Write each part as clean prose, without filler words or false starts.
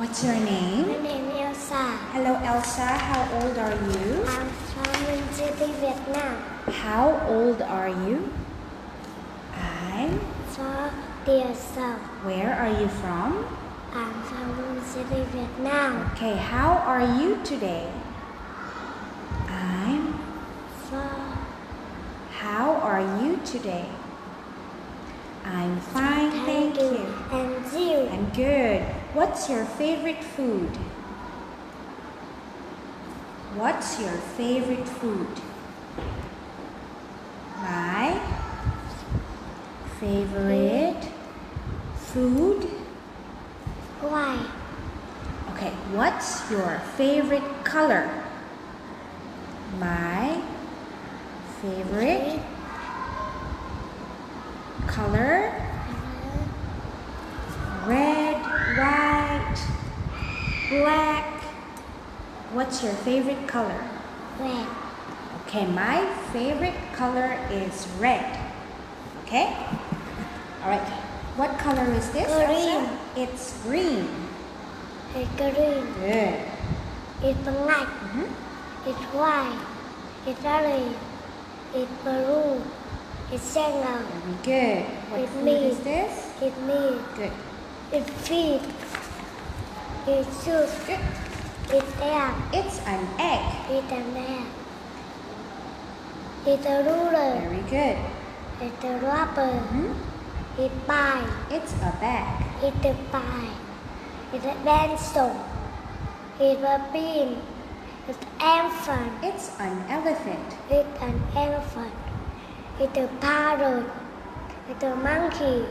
What's your name? My name is Elsa. Hello, Elsa. How old are you? I'm from City, Vietnam. How old are you? I'm. 4 years old. Where are you from? I'm from City, Vietnam. Okay, how are you today? I'm. 4. How are you today? I'm fine, thank you. And you? I'm good. What's your favorite food? What's your favorite food? My favorite food? Why? Okay, what's your favorite color? My favorite color? Red, white, black. What's your favorite color? Red. Okay, my favorite color is red. Okay? Alright. What color is this? Green. Elsa? It's green. It's green. Good. It's black. It's white. It's orange. It's blue. It's yellow. Very good. What It's food meat. is this? It's meat. Good. It's feet. It's soup. Good. It's egg. It's an egg. It's an egg. It's a ruler. Very good. It's a rubber. It's pie. It's a bag. It's a pie. It's a pencil. It's a bean. It's an elephant. It's an elephant. It's an elephant. It's a parrot. It's a monkey.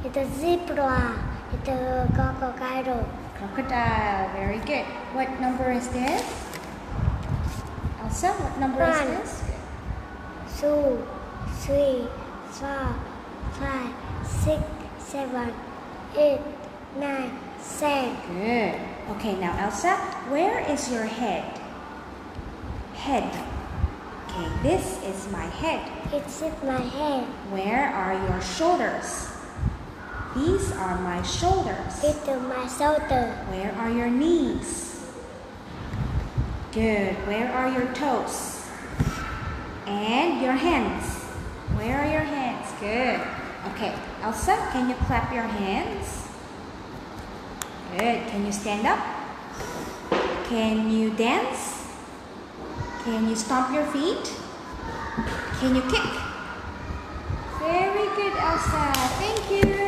It's a zebra. It's a crocodile. Crocodile. Very good. What number is this? Elsa, what number is One. this? 2, 3, 4, 5, 6, 7, 8, 9, 10. Good. Okay, now Elsa, where is your head? Head. Okay, this is my head. It's in my head. Where are your shoulders? These are my shoulders. It's on my shoulder. Where are your knees? Good. Where are your toes? And your hands. Where are your hands? Good. Okay, Elsa, can you clap your hands? Good. Can you stand up? Can you dance? Can you stomp your feet? Can you kick? Very good, Elsa. Thank you.